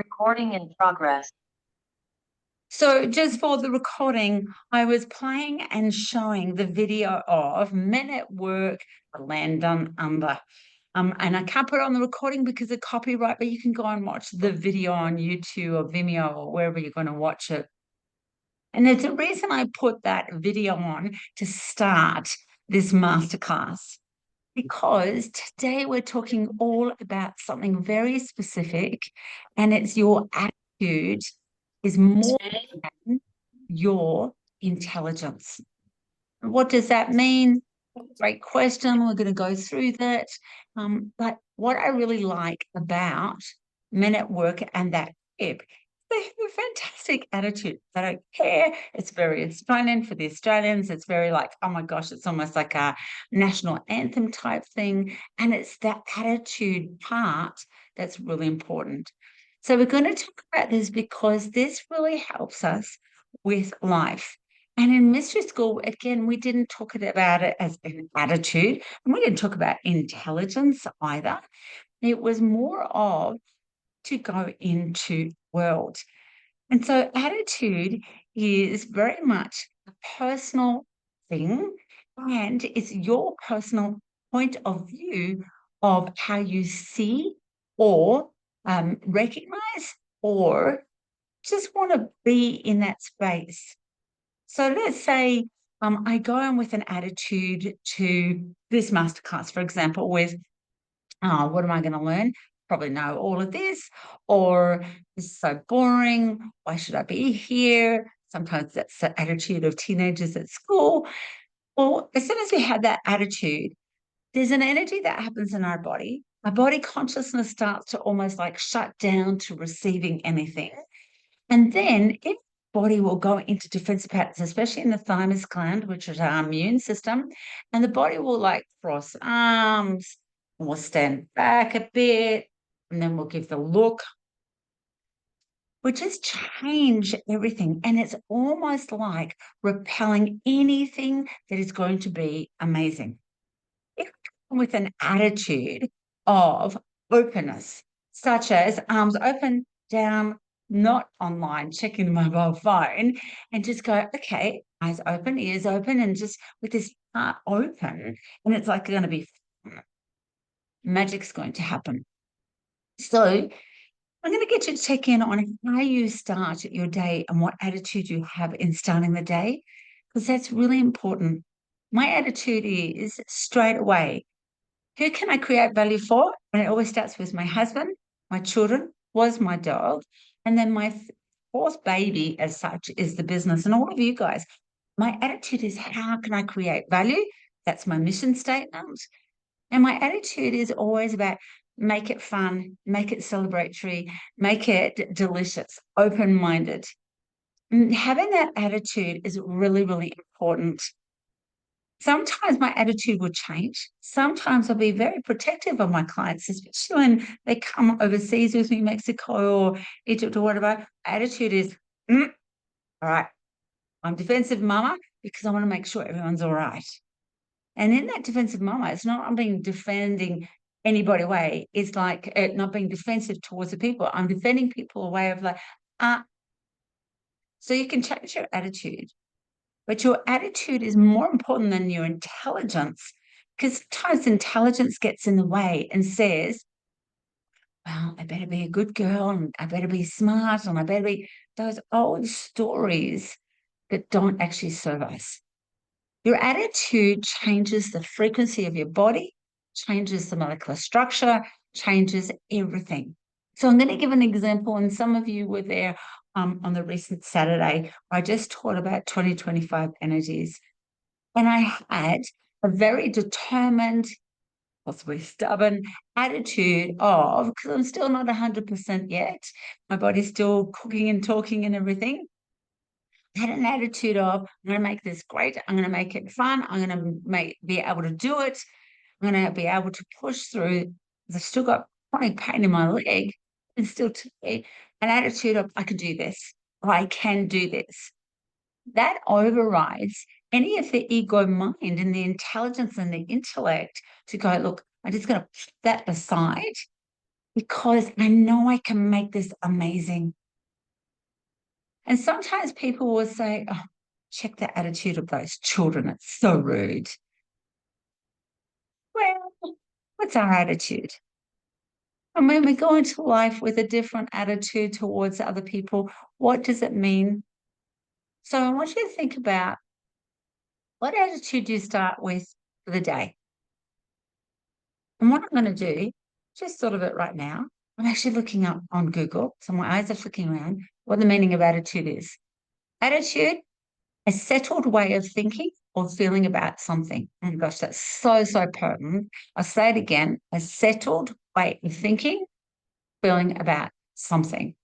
Recording in progress. So, just for the recording, I was playing and showing the video of Men at Work, The Land Done Under. And I can't put it on the recording because of copyright, but you can go and watch the video on YouTube or Vimeo or wherever you're going to watch it. And there's a reason I put that video on to start this masterclass, because today we're talking all about something very specific, and it's your attitude is more than your intelligence. What does that mean? Great question. We're going to go through that. But what I really like about Men at Work and that clip, they have a fantastic attitude. They don't care. It's very Australian for the Australians. It's very like, oh my gosh, it's almost like a national anthem type thing. And it's that attitude part that's really important. So we're going to talk about this because this really helps us with life. And in mystery school, again, we didn't talk about it as an attitude, and we didn't talk about intelligence either. It was more of to go into world. And so attitude is very much a personal thing, and it's your personal point of view of how you see or recognize or just want to be in that space. So let's say I go in with an attitude to this masterclass, for example, with what am I going to learn? Probably know all of this, or this is so boring. Why should I be here? Sometimes that's the attitude of teenagers at school. Well, as soon as we have that attitude, there's an energy that happens in our body. Our body consciousness starts to almost like shut down to receiving anything. And then if body will go into defensive patterns, especially in the thymus gland, which is our immune system, and the body will like cross arms, and we'll stand back a bit, and then we'll give the look. We just change everything. And it's almost like repelling anything that is going to be amazing. If we come with an attitude of openness, such as arms open, down, not online, checking the mobile phone, and just go, okay, eyes open, ears open, and just with this heart open, and it's like going to be fun. Magic's going to happen. So I'm going to get you to check in on how you start your day and what attitude you have in starting the day, because that's really important. My attitude is straight away, who can I create value for? And it always starts with my husband, my children, was my dog. And then my fourth baby, as such, is the business. And all of you guys, my attitude is how can I create value? That's my mission statement. And my attitude is always about make it fun, make it celebratory, make it delicious, open minded. Having that attitude is really, really important. Sometimes my attitude will change. Sometimes I'll be very protective of my clients, especially when they come overseas with me, Mexico or Egypt or whatever. Attitude is, all right, I'm defensive mama because I want to make sure everyone's all right. And in that defensive mama, it's not I'm being defending anybody away. It's like not being defensive towards the people. I'm defending people away of like, so you can change your attitude. But your attitude is more important than your intelligence, because sometimes intelligence gets in the way and says, well, I better be a good girl and I better be smart and I better be those old stories that don't actually serve us. Your attitude changes the frequency of your body, changes the molecular structure, changes everything. So I'm going to give an example, and some of you were there on the recent Saturday. I just taught about 2025 energies, and I had a very determined, possibly stubborn attitude of, because I'm still not 100% yet, my body's still cooking and talking and everything. I had an attitude of, I'm going to make this great. I'm going to make it fun. I'm going to be able to do it. I'm going to be able to push through. I've still got chronic pain in my leg, and still today, an attitude of, I can do this. Or I can do this. That overrides any of the ego mind and the intelligence and the intellect to go, look, I'm just going to put that aside because I know I can make this amazing. And sometimes people will say, oh, check the attitude of those children. It's so rude. Well, what's our attitude? And when we go into life with a different attitude towards other people, what does it mean? So I want you to think about, what attitude do you start with for the day? And what I'm going to do, just thought of it right now. I'm actually looking up on Google, so my eyes are flicking around, what the meaning of attitude is. Attitude, a settled way of thinking or feeling about something. Oh my gosh, that's so, so potent. I'll say it again, a settled way of thinking, feeling about something.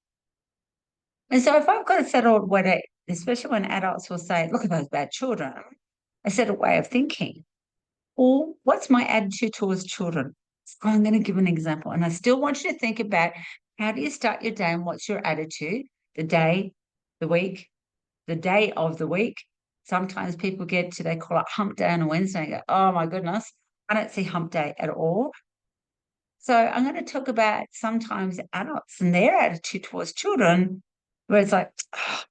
And so if I've got a settled way, especially when adults will say, look at those bad children, a settled way of thinking. Or what's my attitude towards children? So I'm going to give an example. And I still want you to think about, how do you start your day and what's your attitude? The day, the week, the day of the week. Sometimes people get to, they call it hump day on a Wednesday and go, oh my goodness, I don't see hump day at all. So I'm going to talk about sometimes adults and their attitude towards children, where it's like, oh.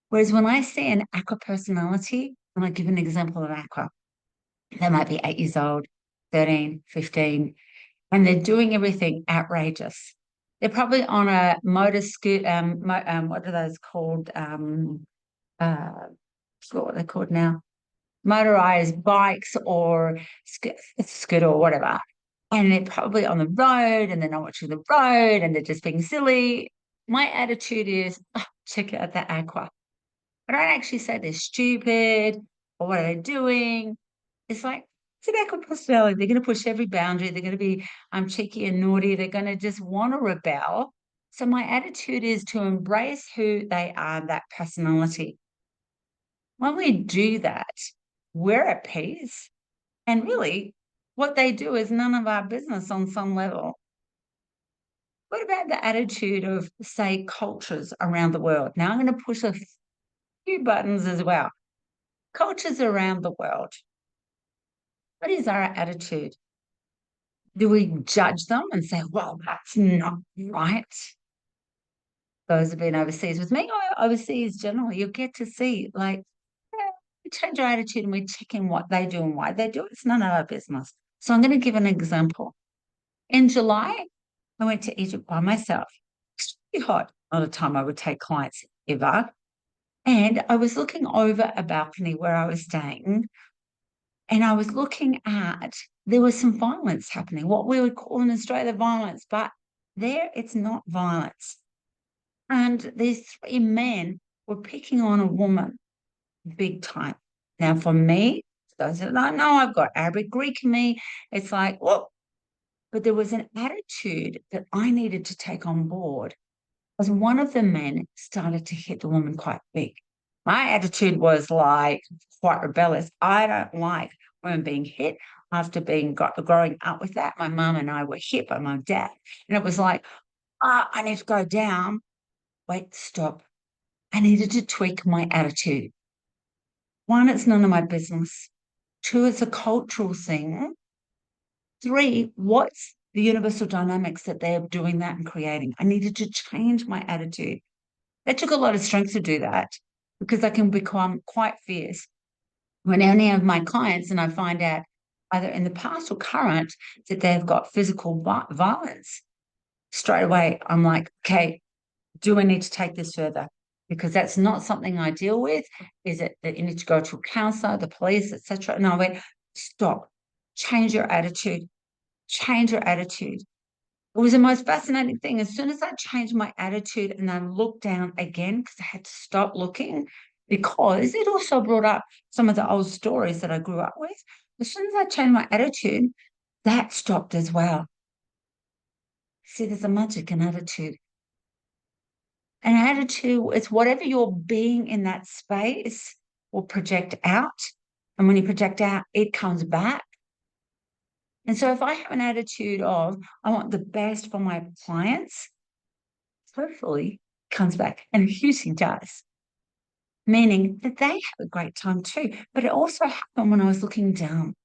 Whereas when I see an aqua personality, and I give an example of aqua, they might be 8 years old, 13, 15, and they're doing everything outrageous. They're probably on a motor scooter, what are those called? Uh, what they're called now, motorized bikes or scooter or whatever. And they're probably on the road and they're not watching the road and they're just being silly. My attitude is, oh, check out that aqua. I don't actually say they're stupid or what are they doing. It's like, it's an aqua personality. They're going to push every boundary. They're going to be cheeky and naughty. They're going to just want to rebel. So my attitude is to embrace who they are, that personality. When we do that, we're at peace. And really, what they do is none of our business on some level. What about the attitude of, say, cultures around the world? Now I'm going to push a few buttons as well. Cultures around the world. What is our attitude? Do we judge them and say, well, that's not right? Those have been overseas with me, or overseas generally, you'll get to see, like, we change our attitude and we check in what they do and why they do it. It's none of our business. So I'm going to give an example. In July, I went to Egypt by myself. Extremely hot. Not a time I would take clients ever. And I was looking over a balcony where I was staying, and I was looking at, there was some violence happening, what we would call in Australia violence, but there it's not violence. And these three men were picking on a woman big time. Now, for me, those that don't know, I've got Arabic Greek in me. It's like, well, but there was an attitude that I needed to take on board, as one of the men started to hit the woman quite big. My attitude was like quite rebellious. I don't like women being hit. After growing up with that, my mum and I were hit by my dad. And it was like, I need to go down. Wait, stop. I needed to tweak my attitude. One, it's none of my business. Two, it's a cultural thing. Three, what's the universal dynamics that they're doing that and creating? I needed to change my attitude. It took a lot of strength to do that, because I can become quite fierce. When any of my clients, and I find out either in the past or current that they've got physical violence, straight away I'm like, okay, do I need to take this further? Because that's not something I deal with. Is it that you need to go to a counselor, the police, etc.? And I went, stop, change your attitude, change your attitude. It was the most fascinating thing. As soon as I changed my attitude and I looked down again, because I had to stop looking, because it also brought up some of the old stories that I grew up with. As soon as I changed my attitude, that stopped as well. See, there's a magic in attitude. An attitude, it's whatever you're being in that space will project out. And when you project out, it comes back. And so if I have an attitude of, I want the best for my clients, hopefully it comes back. And it usually does. Meaning that they have a great time too. But it also happened when I was looking down.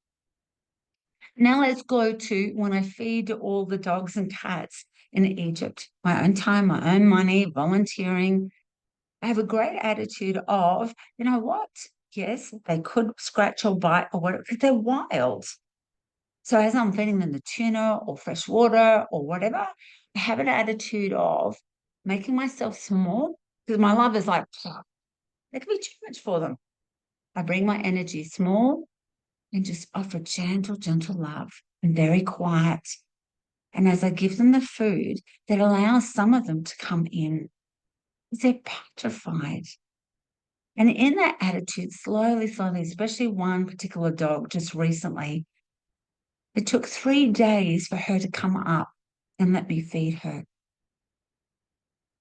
Now let's go to when I feed all the dogs and cats in Egypt, my own time, my own money, volunteering. I have a great attitude of, you know what? Yes, they could scratch or bite or whatever, but they're wild. So as I'm feeding them the tuna or fresh water or whatever, I have an attitude of making myself small because my love is like, that could be too much for them. I bring my energy small and just offer gentle, gentle love and very quiet. And as I give them the food, that allows some of them to come in. They're petrified. And in that attitude, slowly, slowly, especially one particular dog just recently, it took 3 days for her to come up and let me feed her.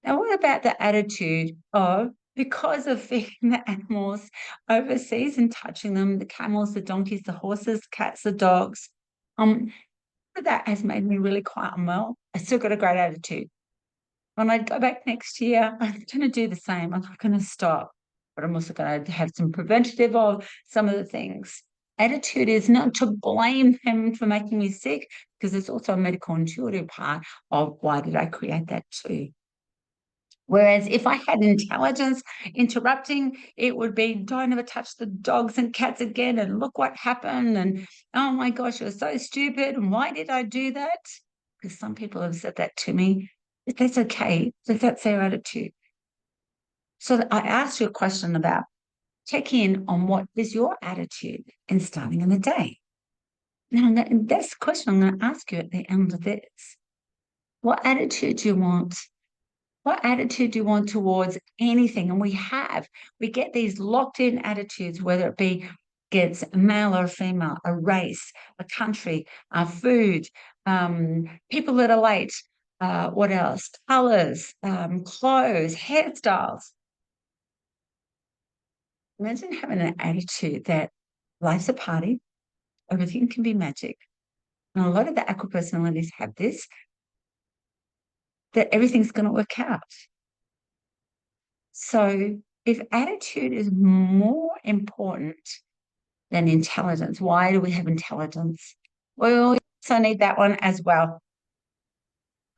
Now, what about the attitude of because of feeding the animals overseas and touching them, the camels, the donkeys, the horses, cats, the dogs, that has made me really quiet and well. I still got a great attitude. When I go back next year, I'm going to do the same. I'm not going to stop, but I'm also going to have some preventative of some of the things. Attitude is not to blame them for making me sick, because there's also a medical intuitive part of why did I create that too. Whereas if I had intelligence interrupting, it would be don't ever touch the dogs and cats again, and look what happened, and oh my gosh, you're so stupid, and why did I do that? Because some people have said that to me. That's okay, that's their attitude. So I asked you a question about check in on what is your attitude in starting in the day. Now, that's the question I'm going to ask you at the end of this. What attitude do you want? What attitude do you want towards anything? And we get these locked in attitudes, whether it be against male or female, a race, a country, food, people that are late, what else? Colors, clothes, hairstyles. Imagine having an attitude that life's a party, everything can be magic. And a lot of the aqua personalities have this, that everything's going to work out. So if attitude is more important than intelligence, why do we have intelligence? Well, we also need that one as well.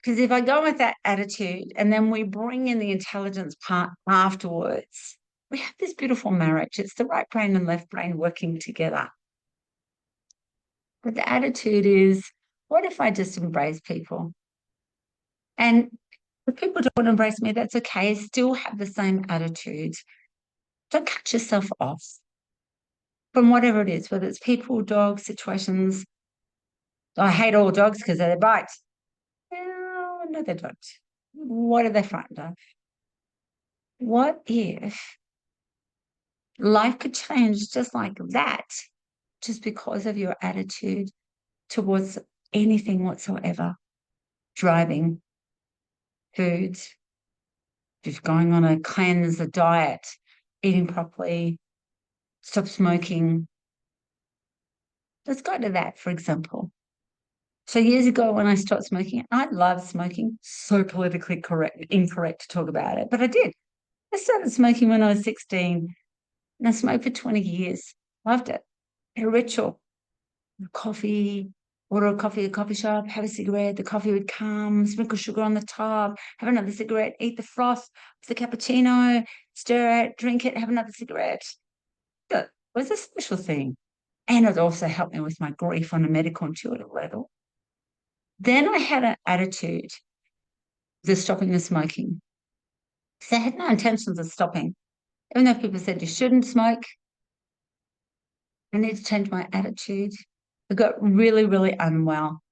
Because if I go with that attitude and then we bring in the intelligence part afterwards, we have this beautiful marriage. It's the right brain and left brain working together. But the attitude is, what if I just embrace people? And if people don't embrace me, that's okay. Still have the same attitude. Don't cut yourself off from whatever it is, whether it's people, dogs, situations. I hate all dogs because they bite. No, they don't. What are they frightened of? What if life could change just like that, just because of your attitude towards anything whatsoever? Driving, foods, just going on a cleanse, a diet, eating properly, stop smoking. Let's go to that, for example. So years ago when I stopped smoking, I loved smoking. So politically incorrect to talk about it, but I did. I started smoking when I was 16 and I smoked for 20 years. Loved it. A ritual. Coffee, order a coffee at a coffee shop, have a cigarette, the coffee would come, sprinkle sugar on the top, have another cigarette, eat the froth of the cappuccino, stir it, drink it, have another cigarette. It was a special thing. And it also helped me with my grief on a medical intuitive level. Then I had an attitude of stopping the smoking. So I had no intentions of stopping. Even though people said you shouldn't smoke, I need to change my attitude. I got really, really unwell,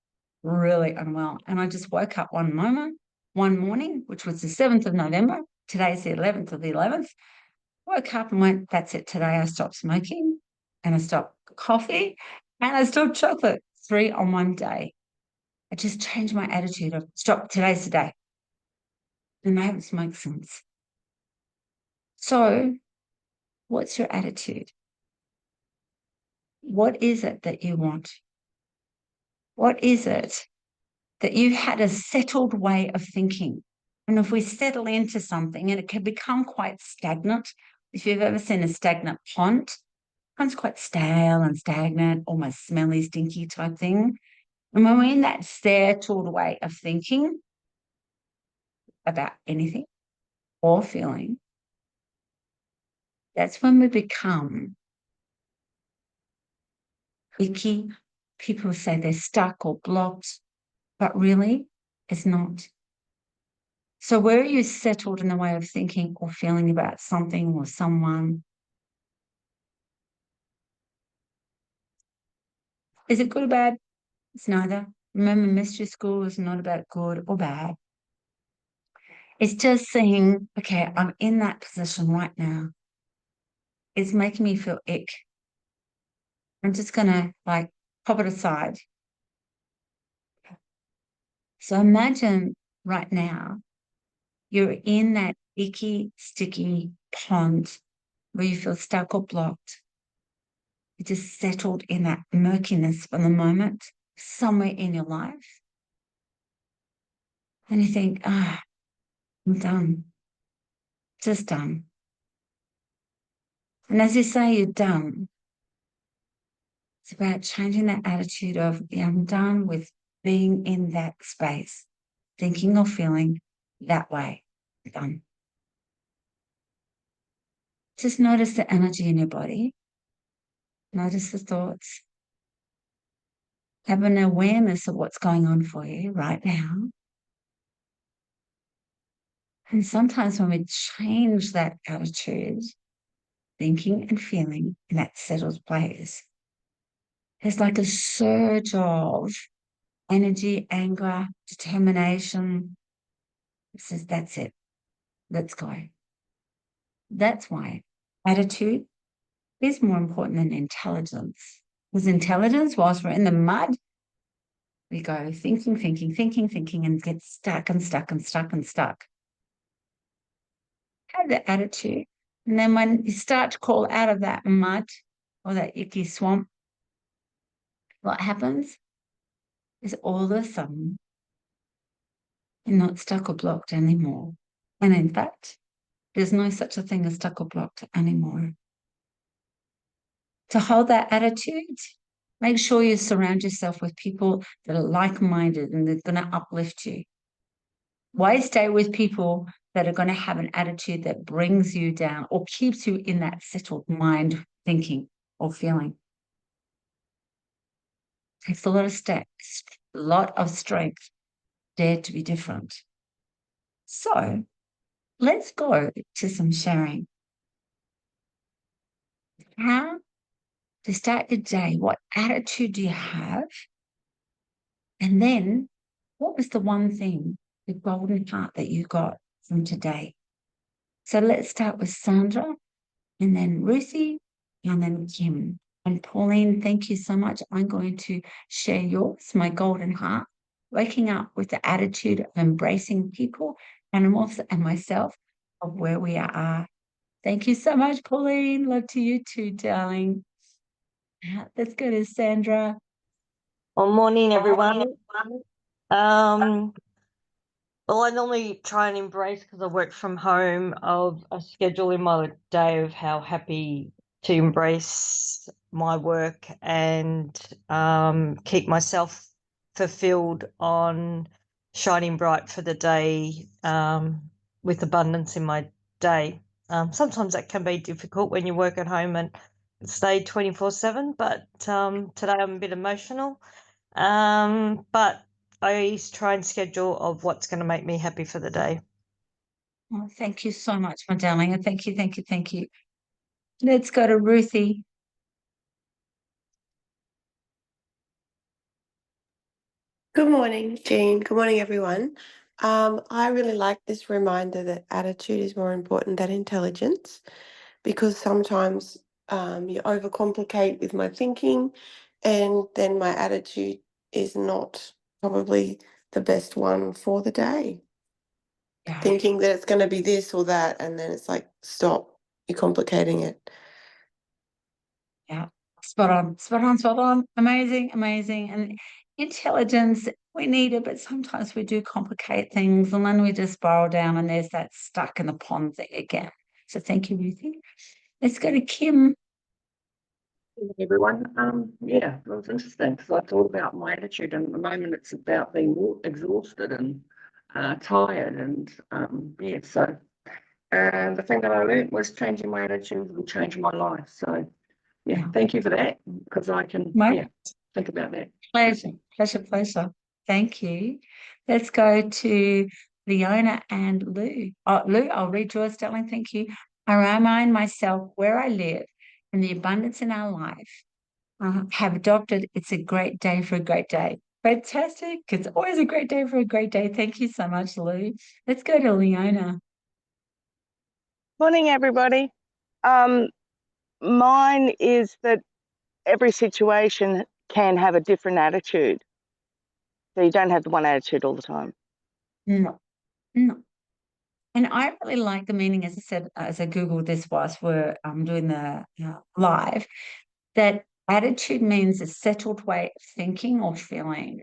really unwell. And I just woke up one morning, which was the 7th of November. Today's the 11th of the 11th. Woke up and went, that's it. Today I stopped smoking and I stopped coffee and I stopped chocolate. 3 on one day. I just changed my attitude of stop, today's the day. And I haven't smoked since. So what's your attitude? What is it that you want? What is it that you've had a settled way of thinking? And if we settle into something, and it can become quite stagnant, if you've ever seen a stagnant pond, it becomes quite stale and stagnant, almost smelly, stinky type thing. And when we're in that settled way of thinking, about anything or feeling, that's when we become icky. People say they're stuck or blocked, but really it's not. So where are you settled in the way of thinking or feeling about something or someone? Is it good or bad? It's neither. Remember, mystery school is not about good or bad. It's just saying, okay, I'm in that position right now. It's making me feel ick. I'm just going to like pop it aside. So imagine right now you're in that icky, sticky pond where you feel stuck or blocked. You're just settled in that murkiness for the moment, somewhere in your life. And you think, I'm done. Just done. And as you say you're done, it's about changing that attitude of, yeah, I'm done with being in that space, thinking or feeling that way. Done. Just notice the energy in your body. Notice the thoughts. Have an awareness of what's going on for you right now. And sometimes when we change that attitude, thinking and feeling in that settled place, there's like a surge of energy, anger, determination. It says, that's it. Let's go. That's why attitude is more important than intelligence. Because intelligence, whilst we're in the mud, we go thinking, and get stuck and stuck and stuck and stuck. Have the attitude. And then when you start to crawl out of that mud or that icky swamp, what happens is all of a sudden you're not stuck or blocked anymore. And in fact, there's no such a thing as stuck or blocked anymore. To hold that attitude, make sure you surround yourself with people that are like-minded and they're going to uplift you. Why stay with people that are going to have an attitude that brings you down or keeps you in that settled mind thinking or feeling? It takes a lot of steps, a lot of strength, dare to be different. So let's go to some sharing. How to start your day? What attitude do you have? And then what was the one thing, the golden heart that you got from today? So let's start with Sandra and then Ruthie and then Kim. And Pauline, thank you so much. I'm going to share yours, my golden heart, waking up with the attitude of embracing people, animals, and myself of where we are. Thank you so much, Pauline. Love to you too, darling. Let's go to Sandra. Well, morning, everyone. Well, I normally try and embrace, because I work from home, of a schedule in my day of how happy to embrace my work and keep myself fulfilled on shining bright for the day with abundance in my day. Sometimes that can be difficult when you work at home and stay 24/7, but today I'm a bit emotional. But I try and schedule of what's going to make me happy for the day. Oh, thank you so much, my darling. And thank you. Let's go to Ruthie. Good morning, Jean. Good morning, everyone. I really like this reminder that attitude is more important than intelligence, because sometimes you overcomplicate with my thinking, and then my attitude is not probably the best one for the day. Yeah. Thinking that it's going to be this or that, and then it's like, stop, you're complicating it. Yeah. Spot on. Amazing. And intelligence, we need it, but sometimes we do complicate things and then we just spiral down and there's that stuck in the pond thing again. So thank you, Ruthie. Let's go to Kim. Everyone. Yeah, it was interesting because I thought about my attitude, and at the moment it's about being exhausted and tired, and yeah. So, and the thing that I learned was changing my attitude will change my life. So, yeah, thank you for that, because I can think about that. Pleasure. Thank you. Let's go to Leona and Lou. Lou, I'll read yours, darling. Thank you. I remind myself where I live and the abundance in our life. Have adopted. It's a great day for a great day. Fantastic. It's always a great day for a great day. Thank you so much, Lou. Let's go to Leona. Morning, everybody. Mine is that every situation can have a different attitude. So you don't have the one attitude all the time. No. And I really like the meaning, as I said, as I Googled this whilst we're doing the live, that attitude means a settled way of thinking or feeling.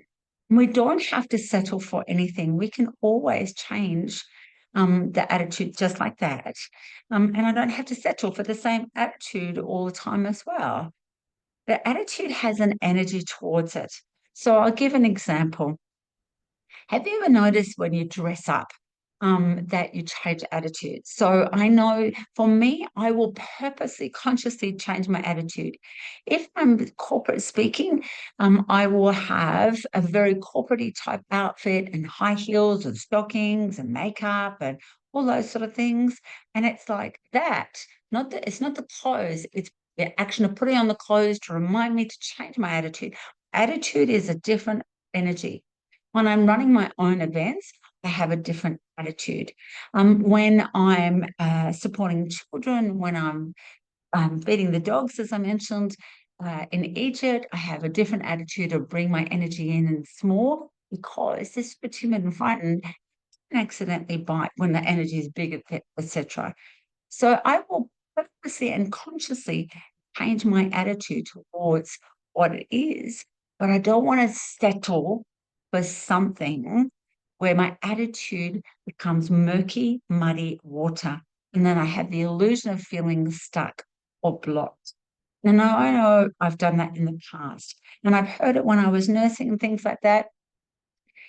We don't have to settle for anything. We can always change the attitude just like that. And I don't have to settle for the same attitude all the time as well. The attitude has an energy towards it. So I'll give an example. Have you ever noticed when you dress up that you change attitude? So I know for me, I will purposely, consciously change my attitude. If I'm corporate speaking, I will have a very corporate type outfit and high heels and stockings and makeup and all those sort of things. And it's like that. It's not the clothes, it's the action of putting on the clothes to remind me to change my attitude. Attitude is a different energy. When I'm running my own events, I have a different attitude. When I'm supporting children, when I'm feeding the dogs, as I mentioned, in Egypt, I have a different attitude of bring my energy in and small, because this is timid and frightened and accidentally bite when the energy is big, etc. So I will purposely and consciously change my attitude towards what it is, but I don't want to settle for something where my attitude becomes murky, muddy water, and then I have the illusion of feeling stuck or blocked. And I know I've done that in the past, and I've heard it when I was nursing and things like that.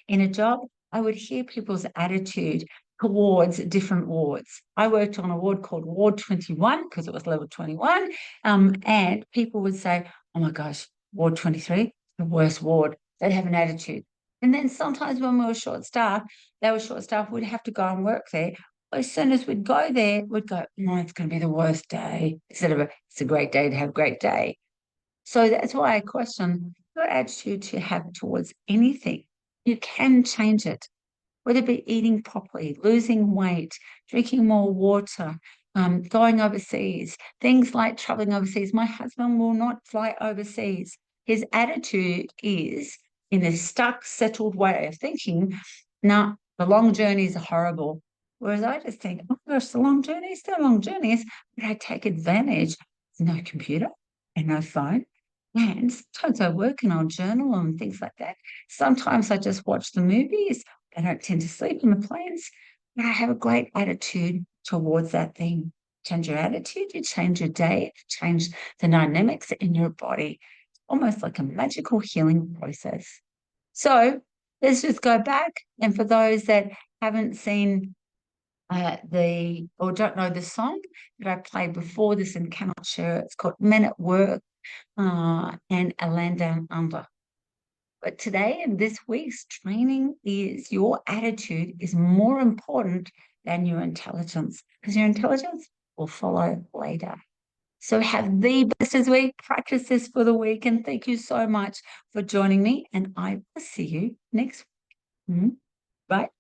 In a job, I would hear people's attitude towards different wards. I worked on a ward called Ward 21 because it was level 21. And people would say, oh my gosh, Ward 23, the worst ward. They'd have an attitude. And then sometimes when we were short-staffed, we'd have to go and work there. As soon as we'd go there, we'd go, no, it's going to be the worst day. Instead of it's a great day to have a great day. So that's why I question your attitude to have towards anything. You can change it, whether it be eating properly, losing weight, drinking more water, going overseas, things like traveling overseas. My husband will not fly overseas. His attitude is in a stuck, settled way of thinking. Now, the long journeys are horrible. Whereas I just think, oh gosh, they're long journeys, but I take advantage. No computer and no phone. And sometimes I work and I'll journal and things like that. Sometimes I just watch the movies. I don't tend to sleep in the planes, but I have a great attitude towards that thing. Change your attitude, you change your day, change the dynamics in your body. Almost like a magical healing process. So let's just go back. And for those that haven't seen or don't know the song that I played before this and cannot share, it's called Men at Work and A Land Down Under. But today and this week's training is your attitude is more important than your intelligence, because your intelligence will follow later. So have the best of the week. Practice this for the week. And thank you so much for joining me. And I will see you next week. Bye.